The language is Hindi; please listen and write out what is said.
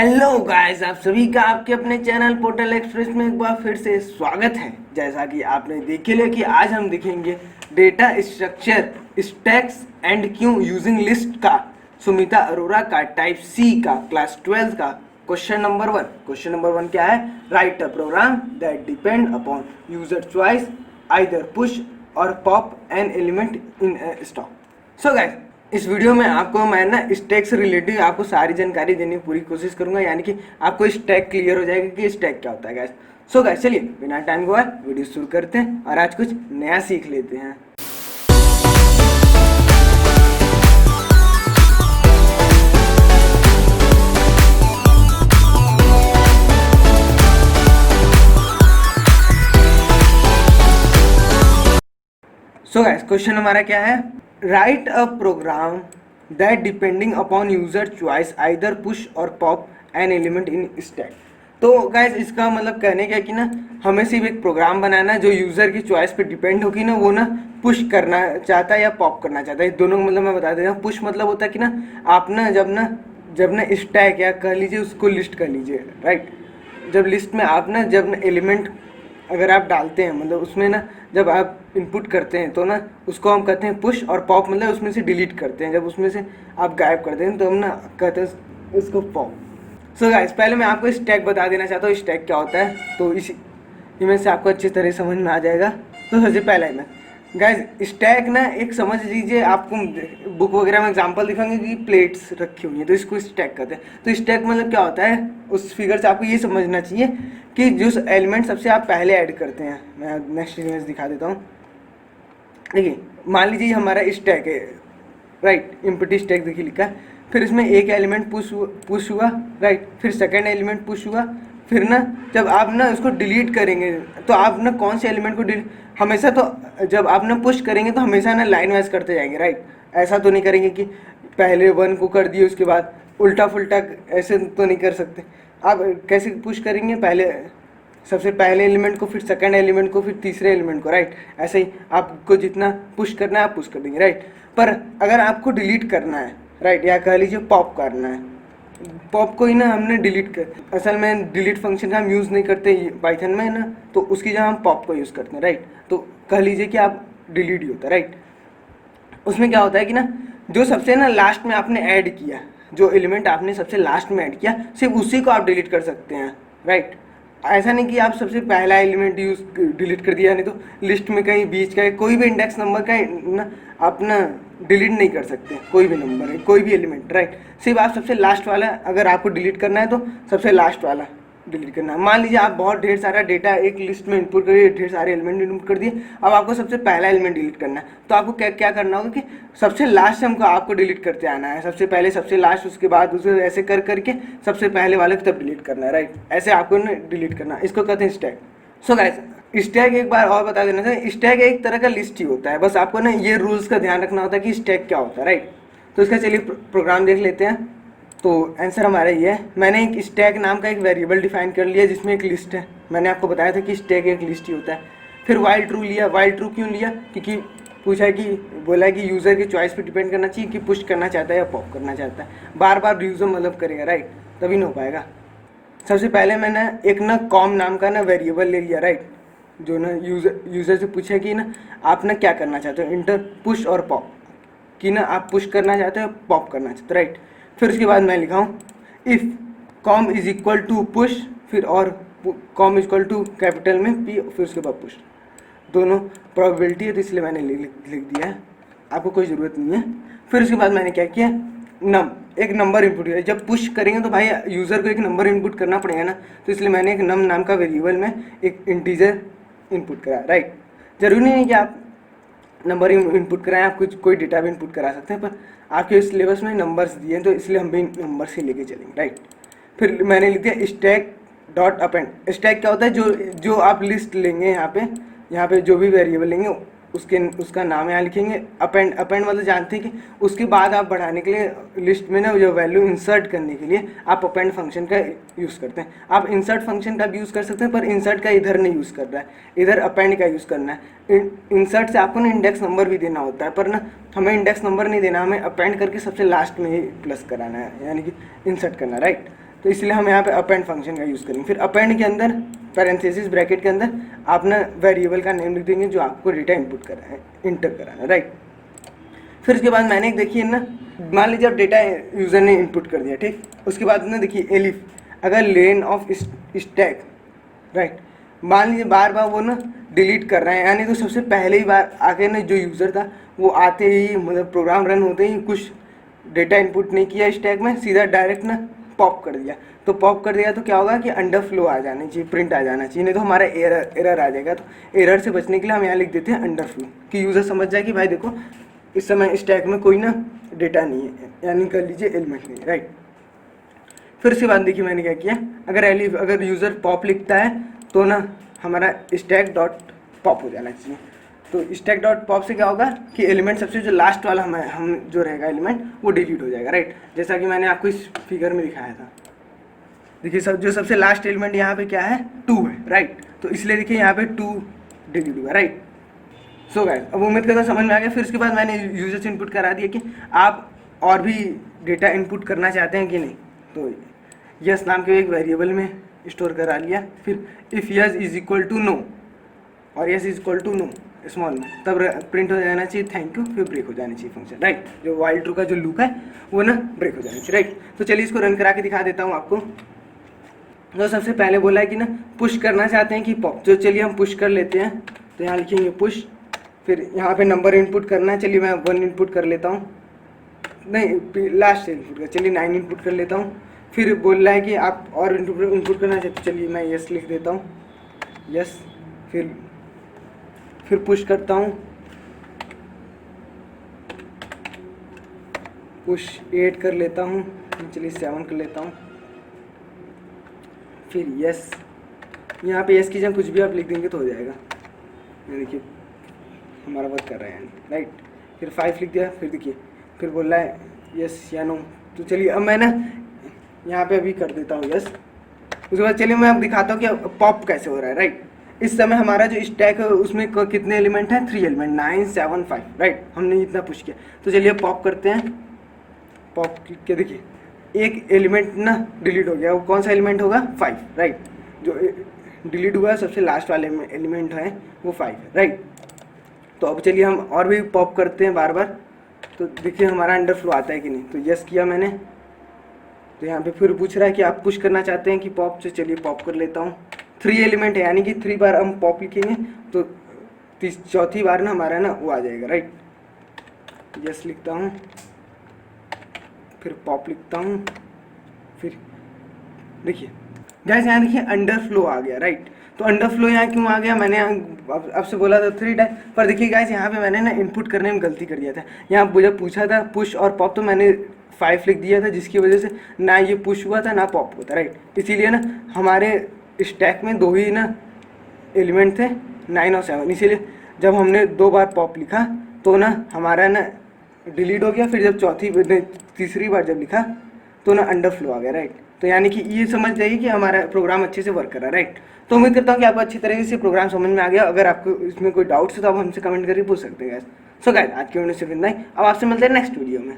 हेलो गाइस, आप सभी का आपके अपने चैनल पोर्टल एक्सप्रेस में एक बार फिर से स्वागत है। जैसा कि आपने देख लिया कि आज हम देखेंगे डेटा स्ट्रक्चर स्टैक्स एंड क्यों यूजिंग लिस्ट का सुमिता अरोरा का टाइप सी का क्लास 12 का क्वेश्चन नंबर 1। क्वेश्चन नंबर 1 क्या है? Write a program that depend upon user choice either push और pop an element in stock. So guys, इस वीडियो में आपको मैं ना स्टैक से रिलेटेड आपको सारी जानकारी देने की पूरी कोशिश करूंगा, यानी कि आपको स्टैक क्लियर हो जाएगा कि स्टैक क्या होता है गाइस। सो गाइस, चलिए बिना टाइम गवाए वीडियो शुरू करते हैं और आज कुछ नया सीख लेते हैं। सो गाइस, क्वेश्चन हमारा क्या है? Write a program that depending upon user choice either push और pop an element in stack. तो गाइस, इसका मतलब कहने क्या कि ना हमें सिर्फ एक प्रोग्राम बनाना है जो यूजर की चॉइस पे डिपेंड होगी ना, वो ना पुश करना चाहता है या पॉप करना चाहता है। इस दोनों का मतलब मैं बता देता हूँ। पुश मतलब होता है कि ना आप ना जब ना स्टैक या कह लीजिए उसको लिस्ट कर लीजिए, राइट। जब लिस्ट में आप ना जब एलिमेंट अगर आप डालते हैं, मतलब उसमें ना जब आप इनपुट करते हैं तो ना उसको हम कहते हैं पुश, और पॉप मतलब उसमें से डिलीट करते हैं। जब उसमें से आप गायब करते हैं तो हम ना कहते हैं उसको पॉप। सो गाइस, पहले मैं आपको स्टैक बता देना चाहता हूँ स्टैक क्या होता है, तो इसी इनमें से आपको अच्छी तरह समझ में आ जाएगा। तो सबसे पहले मैं गाइस स्टैक ना एक समझ लीजिए, आपको बुक वगैरह में एग्जांपल दिखाएंगे कि प्लेट्स रखी हुई हैं तो इसको स्टैक कहते हैं। तो स्टैक मतलब क्या होता है, उस फिगर से आपको ये समझना चाहिए कि जो एलिमेंट सबसे आप पहले ऐड करते हैं। मैं नेक्स्ट इमेज दिखा देता हूँ। देखिए, मान लीजिए हमारा स्टैक है, राइट, एम्प्टी स्टैक देखिए लिखा है। फिर इसमें एक एलिमेंट पुश हुआ, राइट। फिर सेकंड एलिमेंट पुश हुआ। फिर ना जब आप ना उसको डिलीट करेंगे तो आप ना कौन से एलिमेंट को डिलीट, हमेशा तो जब आप ना पुश करेंगे तो हमेशा ना लाइन वाइज करते जाएंगे, राइट। ऐसा तो नहीं करेंगे कि पहले 1 को कर दिए उसके बाद उल्टा फुल्टा, ऐसे तो नहीं कर सकते। आप कैसे पुश करेंगे? पहले सबसे पहले एलिमेंट को, फिर सेकंड एलिमेंट को, फिर तीसरे एलिमेंट को, राइट। ऐसे ही आपको जितना पुश करना है आप पुश कर देंगे, राइट। पर अगर आपको डिलीट करना है, राइट, या कह लीजिए पॉप करना है, पॉप को ही ना हमने डिलीट कर, असल में डिलीट फंक्शन का हम यूज़ नहीं करते पाइथन में ना, तो उसकी जगह हम पॉप को यूज़ करते हैं, राइट। तो कह लीजिए कि आप डिलीट ही होता है, राइट। उसमें क्या होता है कि ना जो सबसे ना लास्ट में आपने ऐड किया, जो एलिमेंट आपने सबसे लास्ट में ऐड किया, सिर्फ उसी को आप डिलीट कर सकते हैं, राइट। ऐसा नहीं कि आप सबसे पहला एलिमेंट यूज डिलीट कर दिया, नहीं तो लिस्ट में कहीं बीच का कोई भी इंडेक्स नंबर का ना आप ना डिलीट नहीं कर सकते। कोई भी नंबर है, कोई भी एलिमेंट, राइट। सिर्फ आप सबसे लास्ट वाला अगर आपको डिलीट करना है तो सबसे लास्ट वाला डिलीट करना है। मान लीजिए आप बहुत ढेर सारा डेटा एक लिस्ट में इनपुट करिए, ढेर सारे एलिमेंट इनपुट कर दिए, अब आपको सबसे पहला एलिमेंट डिलीट करना है, तो आपको क्या क्या करना होगा कि सबसे लास्ट हमको आपको डिलीट करते आना है। सबसे पहले सबसे लास्ट, उसके बाद उसे ऐसे कर करके सबसे पहले वाले को तब डिलीट करना है, राइट। ऐसे आपको ना डिलीट करना है, इसको कहते हैं स्टैक। सो गाइस, स्टैक एक बार और बता देना चाहिए, स्टैक एक तरह का लिस्ट ही होता है। बस आपको ना ये रूल्स का ध्यान रखना होता है कि स्टैक क्या होता है, राइट। तो इसका चलिए प्रोग्राम देख लेते हैं। तो आंसर हमारा ये है, मैंने एक स्टैक नाम का एक वेरिएबल डिफाइन कर लिया जिसमें एक लिस्ट है। मैंने आपको बताया था कि स्टैक एक लिस्ट ही होता है। फिर वाइल ट्रू लिया। वाइल ट्रू क्यों लिया? क्योंकि पूछा है कि बोला है कि यूज़र की चॉइस पे डिपेंड करना चाहिए कि पुश करना चाहता है या पॉप करना चाहता है। बार बार यूज़र मतलब करेगा, राइट, तभी नहीं हो पाएगा। सबसे पहले मैंने एक ना कॉम नाम का ना वेरिएबल ले लिया, राइट, जो ना यूज़र से पूछा कि ना आप ना क्या करना चाहते हो, इंटर पुश और पॉप, कि ना आप पुश करना चाहते हो पॉप करना चाहते हो, राइट। फिर उसके बाद मैं लिखा हूँ if com is equal to push, फिर और com is equal to capital में पी, फिर उसके बाद पुश। दोनों प्रोबेबिलिटी है तो इसलिए मैंने लिख दिया है, आपको कोई ज़रूरत नहीं है। फिर उसके बाद मैंने क्या किया, एक नंबर इनपुट किया। जब पुश करेंगे तो भाई यूज़र को एक नंबर इनपुट करना पड़ेगा ना, तो इसलिए मैंने एक नम नाम का वेरिएबल में एक इंटीजर इनपुट करा, राइट। जरूरी नहीं है कि आप नंबर इनपुट कराएं, आप कुछ कोई डेटा भी इनपुट करा सकते हैं, पर आपके सिलेबस में नंबर्स दिए हैं तो इसलिए हम भी नंबर से लेके चलेंगे, राइट। फिर मैंने लिख दिया स्टैक डॉट अपेंड। स्टैक क्या होता है? जो आप लिस्ट लेंगे यहाँ पे जो भी वेरिएबल लेंगे उसका नाम यहाँ लिखेंगे। अपेंड मतलब जानते हैं कि उसके बाद आप बढ़ाने के लिए लिस्ट में ना जो वैल्यू इंसर्ट करने के लिए आप अपेंड फंक्शन का यूज़ करते हैं। आप इंसर्ट फंक्शन का भी यूज़ कर सकते हैं, पर इंसर्ट का इधर नहीं यूज़ कर रहा है, इधर अपेंड का यूज़ करना है। इंसर्ट से आपको ना इंडेक्स नंबर भी देना होता है, पर ना हमें इंडेक्स नंबर नहीं देना, हमें अपेंड करके सबसे लास्ट में ही प्लस कराना है, यानी कि इंसर्ट करना, राइट। तो इसलिए हम यहाँ पे अपेंड फंक्शन का यूज़ करेंगे। फिर अपेंड के अंदर पैरेंथेसिस ब्रैकेट के अंदर आप ना वेरिएबल का नेम लिख देंगे जो आपको डेटा इनपुट कराना है, इंटर कराना है, राइट। फिर उसके बाद मैंने देखिए ना, मान लीजिए अब डेटा यूज़र ने इनपुट कर दिया, ठीक। उसके बाद ना देखिए एलिफ, अगर लेन ऑफ स्टैक, राइट, मान लीजिए बार बार वो ना डिलीट कर रहे हैं, यानी तो सबसे पहले ही बार आके ना जो यूज़र था वो आते ही मतलब प्रोग्राम रन होते ही कुछ डेटा इनपुट नहीं किया स्टैक में, सीधा डायरेक्ट ना पॉप कर दिया। तो पॉप कर दिया तो क्या होगा कि अंडरफ्लो आ जाना चाहिए, प्रिंट आ जाना चाहिए, नहीं तो हमारा एरर आ जाएगा। तो एरर से बचने के लिए हम यहाँ लिख देते हैं अंडरफ्लो, कि यूज़र समझ जाए कि भाई देखो इस समय स्टैक में कोई ना डेटा नहीं है, यानी कर लीजिए एलिमेंट नहीं है, राइट। फिर उसके बाद देखिए मैंने क्या किया, अगर यूज़र पॉप लिखता है तो ना हमारा स्टैक डॉट पॉप हो जाना चाहिए। तो स्टैक डॉट पॉप से क्या होगा कि एलिमेंट सबसे जो लास्ट वाला हम जो रहेगा एलिमेंट वो डिलीट हो जाएगा, राइट। जैसा कि मैंने आपको इस फिगर में दिखाया था, देखिए जो सबसे लास्ट एलिमेंट यहाँ पे क्या है, 2 है, राइट। तो इसलिए देखिए यहाँ पे 2 डिलीट हुआ, राइट। सो गाइस, अब उम्मीद करता हूँ समझ में आ गया। फिर उसके बाद मैंने यूजर से इनपुट करा दिया कि आप और भी डेटा इनपुट करना चाहते हैं कि नहीं, तो यस नाम के एक वेरिएबल में स्टोर करा लिया। फिर if yes is equal to no और yes is equal to no small में, तब प्रिंट हो जाना चाहिए थैंक यू, फिर ब्रेक हो जानी चाहिए फंक्शन, राइट। जो वाइल ट्रू का जो लूप है वो ना ब्रेक हो जाना चाहिए, राइट। तो चलिए इसको रन करा के दिखा देता हूँ आपको। तो सबसे पहले बोला है कि ना पुश करना चाहते हैं कि पॉप, जो चलिए हम पुश कर लेते हैं। तो यहाँ लिखेंगे पुश, फिर यहाँ पे नंबर इनपुट करना है, चलिए मैं 1 इनपुट कर लेता हूँ, नहीं लास्ट से इनपुट कर, चलिए 9 इनपुट कर लेता हूँ। फिर बोल रहा है कि आप और इनपुट करना चाहते, चलिए मैं यस लिख देता हूँ, यस। फिर पुश करता हूँ, पुश 8 कर लेता हूँ, चलिए 7 कर लेता हूँ, फिर यस। यहाँ पे यस की जगह कुछ भी आप लिख देंगे तो हो जाएगा, देखिए हमारा वर्क कर रहा है, राइट। फिर 5 लिख दिया, फिर देखिए फिर बोल रहा है यस या नो। तो चलिए अब मैं ना यहाँ पे अभी कर देता हूँ यस। उसके बाद चलिए मैं अब दिखाता हूँ कि पॉप कैसे हो रहा है, राइट। इस समय हमारा जो स्टैक है उसमें कितने एलिमेंट हैं, 3 एलिमेंट, 9 7 5, राइट। हमने इतना पुश किया। तो चलिए पॉप करते हैं, पॉप के देखिए एक एलिमेंट ना डिलीट हो गया, वो कौन सा एलिमेंट होगा, 5, राइट। जो डिलीट हुआ सबसे लास्ट वाले एलिमेंट है वो 5 है, राइट। तो अब चलिए हम और भी पॉप करते हैं बार बार, तो देखिए हमारा अंडरफ्लो आता है कि नहीं। तो यस किया मैंने, तो यहाँ पे फिर पूछ रहा है कि आप पुश करना चाहते हैं कि पॉप, से चलिए पॉप कर लेता हूँ। 3 एलिमेंट है, यानी कि 3 बार हम पॉप लिखेंगे तो चौथी बार ना हमारा ना वो आ जाएगा, राइट। यस लिखता हूँ, फिर पॉप लिखता हूँ, फिर देखिए गाइस यहाँ देखिए अंडरफ्लो आ गया, राइट। तो अंडरफ्लो यहाँ क्यों आ गया, मैंने आपसे बोला था 3 टाइम, पर देखिए गाइस यहाँ पे मैंने ना इनपुट करने में गलती कर दिया था। यहाँ जब पूछा था पुश और पॉप तो मैंने 5 लिख दिया था, जिसकी वजह से ना ये पुश हुआ था ना पॉप हुआ था, राइट। इसीलिए ना हमारे स्टैक में 2 ही ना एलिमेंट थे, 9 और 7, इसीलिए जब हमने 2 बार पॉप लिखा तो ना हमारा ना डिलीट हो गया। फिर जब तीसरी बार जब लिखा तो ना अंडरफ्लो आ गया, राइट। तो यानी कि ये समझ जाइए कि हमारा प्रोग्राम अच्छे से वर्क कर रहा है, राइट। तो उम्मीद करता हूँ कि आपको अच्छी तरीके से प्रोग्राम समझ में आ गया। अगर आपको इसमें कोई डाउट्स है तो आप हमसे कमेंट करके पूछ सकते हैं गाइस। सो गाइस आज की वीडियो सिर्फ इतना ही, अब आपसे मिलते हैं नेक्स्ट वीडियो में।